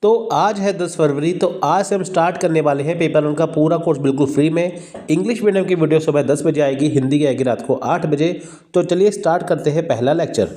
तो आज है 10 फरवरी। तो आज से हम स्टार्ट करने वाले हैं पेपर वन का पूरा कोर्स बिल्कुल फ्री में। इंग्लिश मीडियम की वीडियो सुबह 10 बजे आएगी, हिंदी की आएगी रात को 8 बजे। तो चलिए स्टार्ट करते हैं पहला लेक्चर।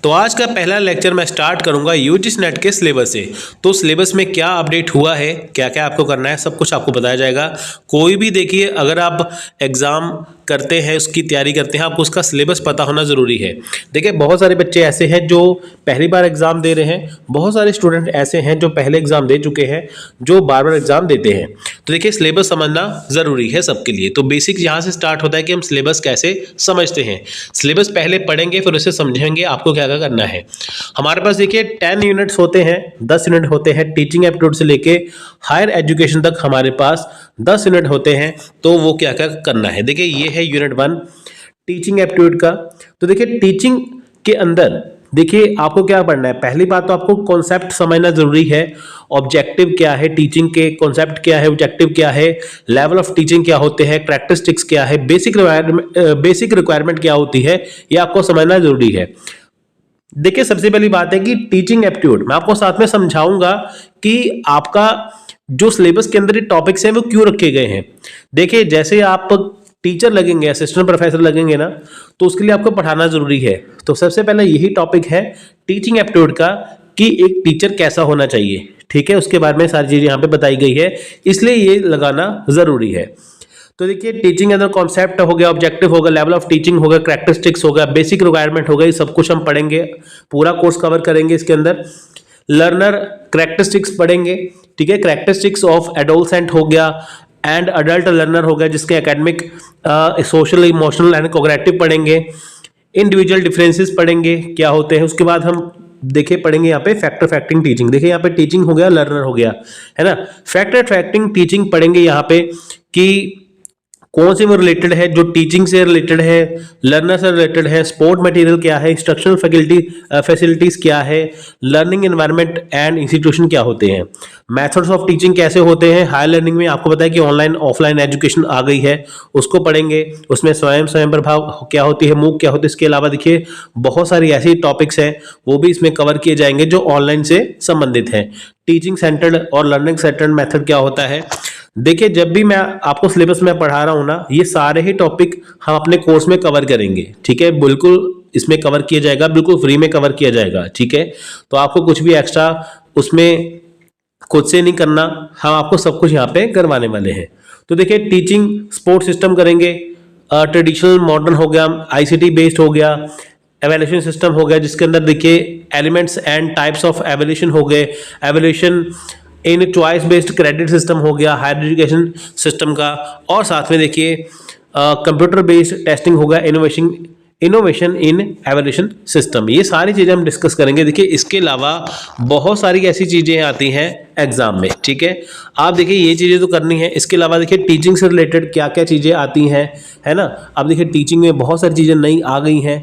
तो आज का पहला लेक्चर मैं स्टार्ट करूंगा यूजीसी नेट के सिलेबस से। तो सिलेबस में क्या अपडेट हुआ है, क्या क्या आपको करना है, सब कुछ आपको बताया जाएगा। कोई भी देखिए, अगर आप एग्ज़ाम करते हैं, उसकी तैयारी करते हैं, आपको उसका सिलेबस पता होना ज़रूरी है। देखिए, बहुत सारे बच्चे ऐसे हैं जो पहली बार एग्ज़ाम दे रहे हैं, बहुत सारे स्टूडेंट ऐसे हैं जो पहले एग्ज़ाम दे चुके हैं, जो बार बार एग्ज़ाम देते हैं। तो देखिए, सिलेबस समझना ज़रूरी है सबके लिए। तो बेसिक यहाँ से स्टार्ट होता है कि हम सिलेबस कैसे समझते हैं। सिलेबस पहले पढ़ेंगे, फिर उसे समझेंगे आपको क्या क्या करना है। हमारे पास देखिए 10 यूनिट्स होते हैं, 10 यूनिट होते हैं। टीचिंग एप्टीट्यूड से लेके हायर एजुकेशन तक हमारे पास 10 यूनिट होते हैं। तो वो क्या क्या करना है, देखिए ये है यूनिट 1 टीचिंग एप्टीट्यूड का। तो देखिए टीचिंग के अंदर देखिए आपको क्या पढ़ना है। पहली बात तो आपको कॉन्सेप्ट समझना जरूरी है। ऑब्जेक्टिव क्या है टीचिंग के, कॉन्सेप्ट क्या है, ऑब्जेक्टिव क्या है, लेवल ऑफ टीचिंग क्या होते हैं, कैरेक्टरिस्टिक्स क्या है, बेसिक रिक्वायरमेंट क्या होती है, ये आपको समझना जरूरी है। देखिए, सबसे पहली बात है कि टीचिंग एप्टीट्यूड मैं आपको साथ में समझाऊंगा कि आपका जो सिलेबस के अंदर ये टॉपिक्स हैं वो क्यों रखे गए हैं। देखिए, जैसे आप टीचर लगेंगे, असिस्टेंट प्रोफेसर लगेंगे ना, तो उसके लिए आपको पढ़ाना जरूरी है। तो सबसे पहले यही टॉपिक है टीचिंग एप्टीट्यूड का कि एक टीचर कैसा होना चाहिए। ठीक है, उसके बारे में सारी चीजें यहाँ पे बताई गई है, इसलिए ये लगाना जरूरी है। तो देखिए, टीचिंग अंदर कॉन्सेप्ट हो गया, ऑब्जेक्टिव होगा, लेवल ऑफ टीचिंग होगा, कैरेक्टरिस्टिक्स होगा, बेसिक रिक्वायरमेंट होगा, ये सब कुछ हम पढ़ेंगे, पूरा कोर्स कवर करेंगे इसके अंदर। लर्नर कैरेक्टरिस्टिक्स पढ़ेंगे, ठीक है, कैरेक्टरिस्टिक्स ऑफ एडोलसेंट हो गया एंड अडल्ट लर्नर हो गया, जिसके academic, social, emotional and cognitive पढ़ेंगे। इंडिविजुअल डिफरेंसेस पढ़ेंगे क्या होते हैं। उसके बाद हम देखिए पढ़ेंगे यहाँ पे फैक्टर फैक्टिंग टीचिंग। देखिए यहाँ पे टीचिंग हो गया, लर्नर हो गया, है ना। फैक्टर फैक्टिंग टीचिंग पढ़ेंगे यहाँ पे कि कौन से वो रिलेटेड है, जो टीचिंग से रिलेटेड है, लर्नर से रिलेटेड है, सपोर्ट मटेरियल क्या है, इंस्ट्रक्शनल फैसिलिटीज क्या है, लर्निंग एनवायरनमेंट एंड इंस्टीट्यूशन क्या होते हैं, मेथड्स ऑफ टीचिंग कैसे होते हैं। हायर लर्निंग में आपको पता है कि ऑनलाइन ऑफलाइन एजुकेशन आ गई है, उसको पढ़ेंगे। उसमें स्वयं प्रभाव क्या होती है, मूक क्या होती है। इसके अलावा देखिए बहुत सारी ऐसी टॉपिक्स हैं, वो भी इसमें कवर किए जाएंगे जो ऑनलाइन से संबंधित हैं। टीचिंग सेंटर्ड और लर्निंग सेंटर्ड मेथड क्या होता है। देखिए, जब भी मैं आपको सिलेबस में पढ़ा रहा हूं ना, ये सारे ही टॉपिक हम अपने कोर्स में कवर करेंगे। ठीक है, बिल्कुल इसमें कवर किया जाएगा, बिल्कुल फ्री में कवर किया जाएगा। ठीक है, तो आपको कुछ भी एक्स्ट्रा उसमें खुद से नहीं करना, हम आपको सब कुछ यहाँ पे करवाने वाले हैं। तो देखिए, टीचिंग सपोर्ट सिस्टम करेंगे, ट्रेडिशनल मॉडर्न हो गया, आईसीटी बेस्ड हो गया, एवेल्यूशन सिस्टम हो गया, जिसके अंदर देखिए elements and types of evaluation हो गए, एवेल्यूशन इन चॉइस बेस्ड क्रेडिट सिस्टम हो गया हायर एजुकेशन सिस्टम का, और साथ में देखिए कंप्यूटर बेस्ड टेस्टिंग होगा, इनोवेशन इन एवोल्यूशन सिस्टम। ये सारी चीज़ें हम डिस्कस करेंगे। देखिए, इसके अलावा बहुत सारी ऐसी चीज़ें आती हैं एग्जाम में। ठीक है, आप देखिए ये चीज़ें तो करनी है। इसके अलावा देखिए टीचिंग से रिलेटेड क्या क्या चीज़ें आती हैं, है ना। अब देखिए टीचिंग में बहुत सारी चीज़ें नई आ गई हैं,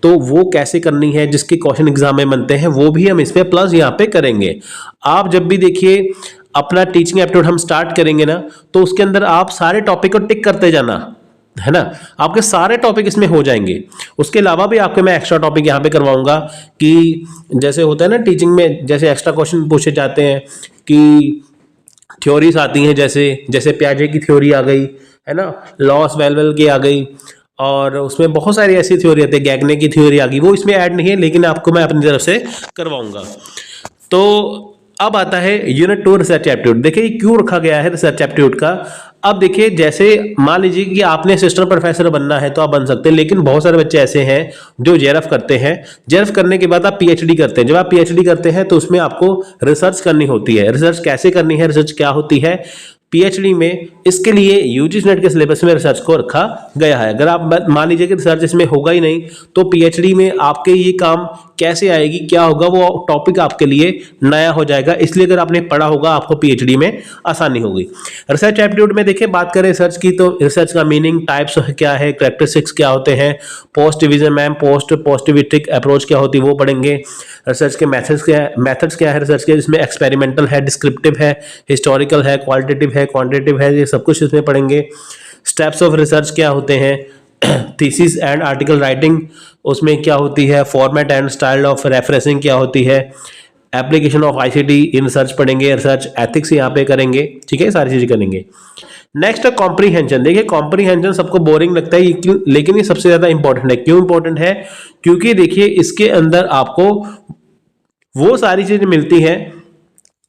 तो वो कैसे करनी है, जिसके क्वेश्चन एग्जाम में बनते हैं, वो भी हम इसमें प्लस यहाँ पे करेंगे। आप जब भी देखिए अपना टीचिंग एप्टीट्यूड हम स्टार्ट करेंगे ना, तो उसके अंदर आप सारे टॉपिक को टिक करते जाना, है ना। आपके सारे टॉपिक इसमें हो जाएंगे। उसके अलावा भी आपके मैं एक्स्ट्रा टॉपिक यहाँ पे करवाऊंगा कि जैसे होता है ना टीचिंग में, जैसे एक्स्ट्रा क्वेश्चन पूछे जाते हैं कि थ्योरीज आती हैं, जैसे जैसे प्याजे की थ्योरी आ गई, है ना, लॉस वेलवेल की आ गई, और उसमें बहुत सारी ऐसी थ्योरी आती है, गैगने की थ्योरी आ गई। वो इसमें ऐड नहीं है, लेकिन आपको मैं अपनी तरफ से करवाऊंगा। तो अब आता है यूनिट 2 रिसर्च एप्टीट्यूड। देखिए क्यों रखा गया है रिसर्च एप्टीट्यूड का। अब देखिए, जैसे मान लीजिए कि आपने असिस्टेंट प्रोफेसर बनना है तो आप बन सकते हैं, लेकिन बहुत सारे बच्चे ऐसे हैं जो जेआरएफ करते हैं। जेआरएफ करने के बाद आप पीएचडी करते हैं। जब आप पीएचडी करते हैं तो उसमें आपको रिसर्च करनी होती है। रिसर्च कैसे करनी है, रिसर्च क्या होती है पीएचडी में, इसके लिए यूजीसी नेट के सिलेबस में रिसर्च को रखा गया है। अगर आप मान लीजिए कि रिसर्च इसमें होगा ही नहीं, तो पीएचडी में आपके ये काम कैसे आएगी, क्या होगा, वो टॉपिक आपके लिए नया हो जाएगा। इसलिए अगर आपने पढ़ा होगा आपको पीएचडी में आसानी होगी। रिसर्च एप्टीट्यूड में देखिए बात करें रिसर्च की, तो रिसर्च का मीनिंग, टाइप्स क्या है, कैरेक्टरिस्टिक्स क्या होते हैं, पोस्टिविज्म मैम पॉजिटिविस्टिक अप्रोच क्या होती है वो पढ़ेंगे। रिसर्च के मेथड्स क्या है रिसर्च के, जिसमें एक्सपेरिमेंटल है, डिस्क्रिप्टिव है, हिस्टोरिकल है, क्वालिटेटिव है, क्वांटिटेटिव है, ये सब कुछ इसमें पढ़ेंगे। स्टेप्स ऑफ रिसर्च क्या होते हैं, थीसिस एंड आर्टिकल राइटिंग उसमें क्या होती है, format and style of referencing क्या होती है, application of ICT in research पढ़ेंगे, रिसर्च एथिक्स यहाँ पे करेंगे, ठीक है, सारी चीजें करेंगे। नेक्स्ट है कॉम्प्रीहेंशन। देखिए कॉम्प्रीहेंशन सबको बोरिंग लगता है, लेकिन ये सबसे ज्यादा इंपॉर्टेंट है। क्यों इंपॉर्टेंट है? क्योंकि देखिए इसके अंदर आपको वो सारी चीजें मिलती हैं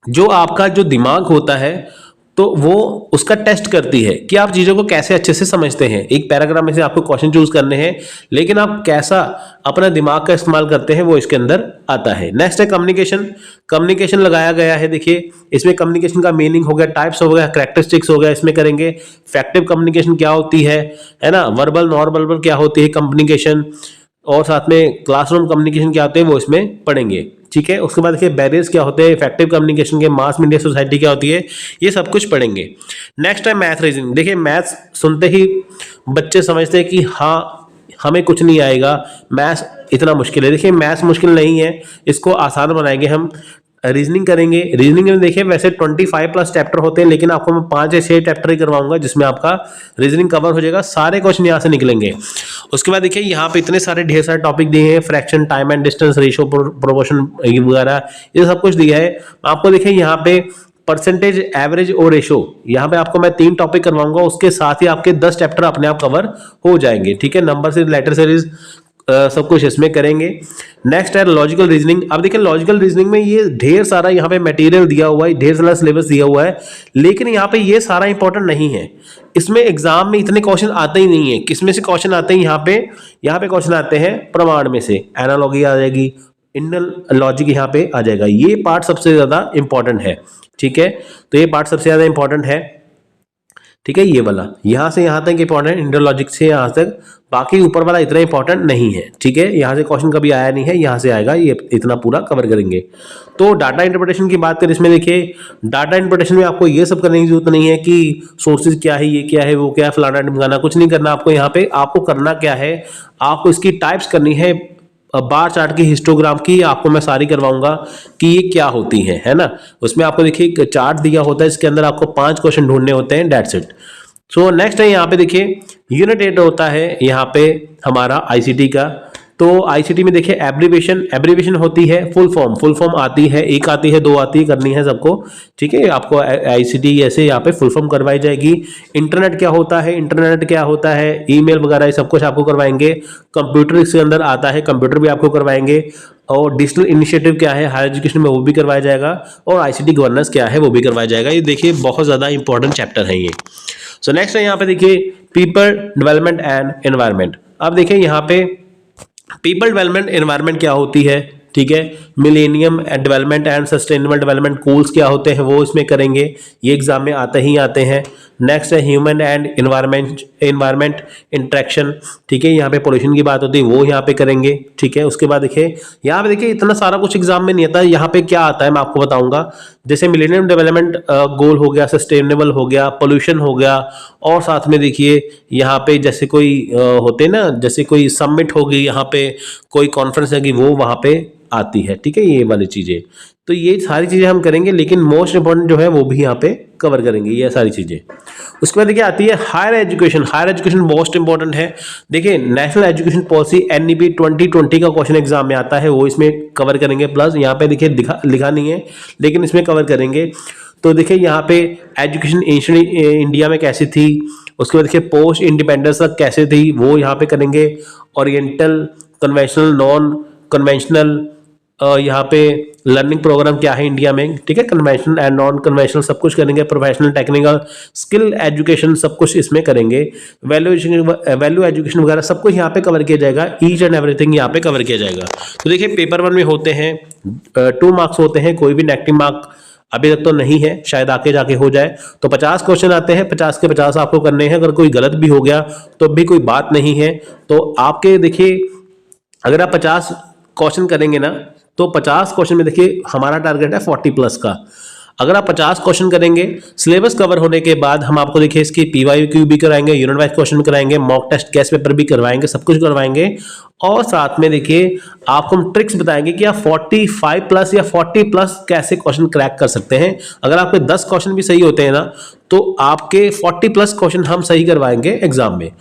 जो आपका जो दिमाग होता है तो वो उसका टेस्ट करती है कि आप चीज़ों को कैसे अच्छे से समझते हैं। एक पैराग्राफ में से आपको क्वेश्चन चूज करने हैं, लेकिन आप कैसा अपना दिमाग का इस्तेमाल करते हैं वो इसके अंदर आता है। नेक्स्ट है कम्युनिकेशन। कम्युनिकेशन लगाया गया है, देखिए इसमें कम्युनिकेशन का मीनिंग हो गया, टाइप्स हो गया, कैरेक्टरिस्टिक्स हो गया, इसमें करेंगे। इफेक्टिव कम्युनिकेशन क्या होती है ना, वर्बल नॉन वर्बल क्या होती है कम्युनिकेशन, और साथ में क्लासरूम कम्युनिकेशन क्या होते हैं वो इसमें पढ़ेंगे, ठीक है। उसके बाद देखिए बैरियर्स क्या होते हैं, इफेक्टिव कम्युनिकेशन के, मास मीडिया सोसाइटी क्या होती है, ये सब कुछ पढ़ेंगे। नेक्स्ट है मैथ रीजनिंग। देखिए मैथ्स सुनते ही बच्चे समझते हैं कि हाँ हमें कुछ नहीं आएगा, मैथ्स इतना मुश्किल है। देखिए मैथ्स मुश्किल नहीं है, इसको आसान बनाएंगे हम। रीजनिंग करेंगे। रीजनिंग में देखिए वैसे 25+ चैप्टर होते हैं, लेकिन आपको मैं 5 या 6 चैप्टर ही करवाऊंगा जिसमें आपका रीजनिंग कवर हो जाएगा, सारे क्वेश्चन यहाँ से निकलेंगे। उसके बाद देखिए यहाँ पे इतने सारे ढेर सारे टॉपिक दिए हैं, fraction, time and distance, ratio, proportion वगैरह, ये सब कुछ दिया है आपको। देखिए यहाँ पे परसेंटेज, एवरेज और रेशो, यहाँ पे आपको मैं 3 टॉपिक करवाऊंगा, उसके साथ ही आपके 10 चैप्टर अपने आप कवर हो जाएंगे, ठीक है। नंबर सीरीज, लेटर सीरीज, सब कुछ इसमें करेंगे। नेक्स्ट है लॉजिकल रीजनिंग। अब देखिए लॉजिकल रीजनिंग में ये ढेर सारा यहाँ पे मटेरियल दिया हुआ है, ढेर सारा सिलेबस दिया हुआ है, लेकिन यहाँ पे ये सारा इंपॉर्टेंट नहीं है। इसमें एग्जाम में इतने क्वेश्चन आते ही नहीं है। किसमें से क्वेश्चन आते हैं? यहाँ पे क्वेश्चन आते हैं प्रमाण में से, एनालॉजी आ जाएगी, इंडल लॉजिक यहाँ पे आ जाएगा। ये पार्ट सबसे ज्यादा इंपॉर्टेंट है, ठीक है। तो ये पार्ट सबसे ज्यादा इंपॉर्टेंट है, ठीक है। ये वाला यहाँ से यहाँ तक इंपॉर्टेंट, इंडल लॉजिक से यहाँ तक, बाकी ऊपर वाला इतना इंपॉर्टेंट नहीं है, ठीक है। यहाँ से क्वेश्चन कभी आया नहीं है, यहाँ से आएगा, ये इतना पूरा कवर करेंगे। तो डाटा इंटरप्रिटेशन की बात करें, इसमें देखिए डाटा इंटरप्रिटेशन में आपको ये सब करने की जरूरत नहीं है कि सोर्सेज क्या है, ये क्या है, वो क्या है, फलाना ढिमकाना, कुछ नहीं करना आपको। यहाँ पे आपको करना क्या है, आपको इसकी टाइप्स करनी है, बार चार्ट की, हिस्टोग्राम की, आपको मैं सारी करवाऊंगा कि ये क्या होती है ना। उसमें आपको देखिए चार्ट दिया होता है, इसके अंदर आपको 5 क्वेश्चन ढूंढने होते हैं, डेट्स इट। सो नेक्स्ट है यहाँ पे देखिए यूनिट 8 होता है यहाँ पे हमारा आईसीटी का। तो आईसीटी में देखिए एब्रीविएशन होती है, फुल फॉर्म आती है, एक आती है, 2 आती है, करनी है सबको, ठीक है। आपको आईसीटी ऐसे यहाँ पे फुल फॉर्म करवाई जाएगी। इंटरनेट क्या होता है, ईमेल वगैरह, ये सब कुछ आपको करवाएंगे। कंप्यूटर इसके अंदर आता है, कंप्यूटर भी आपको करवाएंगे। और डिजिटल इनिशिएटिव क्या है हायर एजुकेशन में, वो भी करवाया जाएगा। और आईसीटी गवर्नेंस क्या है, वो भी करवाया जाएगा। ये देखिए बहुत ज्यादा इंपॉर्टेंट चैप्टर है ये। सो नेक्स्ट है यहाँ पे देखिए पीपल डेवलपमेंट एंड एनवायरनमेंट। अब देखिए यहाँ पे पीपल डेवलपमेंट एनवायरनमेंट क्या होती है, ठीक है। Millennium development and sustainable development goals क्या होते हैं वो इसमें करेंगे, ये एग्जाम में आते हैं। नेक्स्ट है ह्यूमन एंड एनवायरनमेंट इंटरेक्शन, ठीक है। यहाँ पे पोल्यूशन की बात होती है, वो यहाँ पे करेंगे, ठीक है। उसके बाद देखिए यहाँ पे देखिए इतना सारा कुछ एग्जाम में नहीं आता, यहाँ पे क्या आता है मैं आपको बताऊंगा। जैसे मिलेनियम डेवलपमेंट गोल हो गया, सस्टेनेबल हो गया, पोल्यूशन हो गया, और साथ में देखिए यहाँ पे जैसे कोई होते ना, जैसे कोई समिट होगी, यहाँ पे कोई कॉन्फ्रेंस है कि वो वहाँ पे आती है, ठीक है, ये वाली चीजें। तो ये सारी चीजें हम करेंगे, लेकिन मोस्ट इंपॉर्टेंट जो है वो भी यहाँ पे कवर करेंगे, ये सारी चीजें। उसके बाद देखिए आती है हायर एजुकेशन मोस्ट इंपॉर्टेंट है। देखिए नेशनल एजुकेशन पॉलिसी NEP 2020 का क्वेश्चन एग्जाम में आता है, वो इसमें कवर करेंगे। प्लस यहाँ पे देखिए लिखा नहीं है, लेकिन इसमें कवर करेंगे। तो देखिए यहाँ पे एजुकेशन इंडिया में कैसी थी, उसके बाद देखिए पोस्ट इंडिपेंडेंस तक कैसे थी, वो यहाँ पे करेंगे। ओरिएंटल, कन्वेंशनल, नॉन कन्वेंशनल, यहाँ पे लर्निंग प्रोग्राम क्या है इंडिया में, ठीक है। कन्वेंशनल एंड नॉन कन्वेंशनल सब कुछ करेंगे। प्रोफेशनल, टेक्निकल, स्किल एजुकेशन सब कुछ इसमें करेंगे। वैल्यू एजुकेशन वगैरह सब कुछ यहाँ पे कवर किया जाएगा। ईच एंड एवरीथिंग यहाँ पे कवर किया जाएगा। तो देखिए पेपर 1 में होते हैं 2 मार्क्स होते हैं, कोई भी नेगेटिव मार्क अभी तक तो नहीं है, शायद आके जाके हो जाए। तो 50 क्वेश्चन आते हैं, 50 के 50 आपको करने हैं। अगर कोई गलत भी हो गया तो भी कोई बात नहीं है। तो आपके देखिए अगर आप 50 क्वेश्चन करेंगे ना, तो 50 क्वेश्चन में देखिए हमारा टारगेट है 40+ का। अगर आप 50 क्वेश्चन करेंगे, सिलेबस कवर होने के बाद हम आपको देखिए इसकी PYQ भी कराएंगे, यूनिट वाइज क्वेश्चन भी कराएंगे, मॉक टेस्ट, गेस्ट पेपर भी करवाएंगे, सब कुछ करवाएंगे। और साथ में देखिए आपको हम ट्रिक्स बताएंगे कि आप 45+ या 40+ कैसे क्वेश्चन क्रैक कर सकते हैं। अगर आपके 10 क्वेश्चन भी सही होते हैं ना, तो आपके 40+ क्वेश्चन हम सही करवाएंगे एग्जाम में।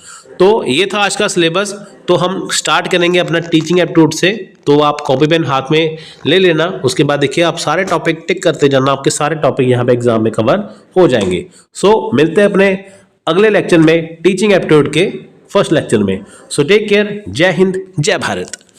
तो ये था आज का सिलेबस। तो हम स्टार्ट करेंगे अपना टीचिंग एप्टीट्यूड से। तो आप कॉपी पेन हाथ में ले लेना, उसके बाद देखिए आप सारे टॉपिक टिक करते जाना, आपके सारे टॉपिक यहाँ पे एग्जाम में कवर हो जाएंगे। सो मिलते हैं अपने अगले लेक्चर में टीचिंग एप्टीट्यूड के फर्स्ट लेक्चर में। सो टेक केयर, जय हिंद, जय भारत।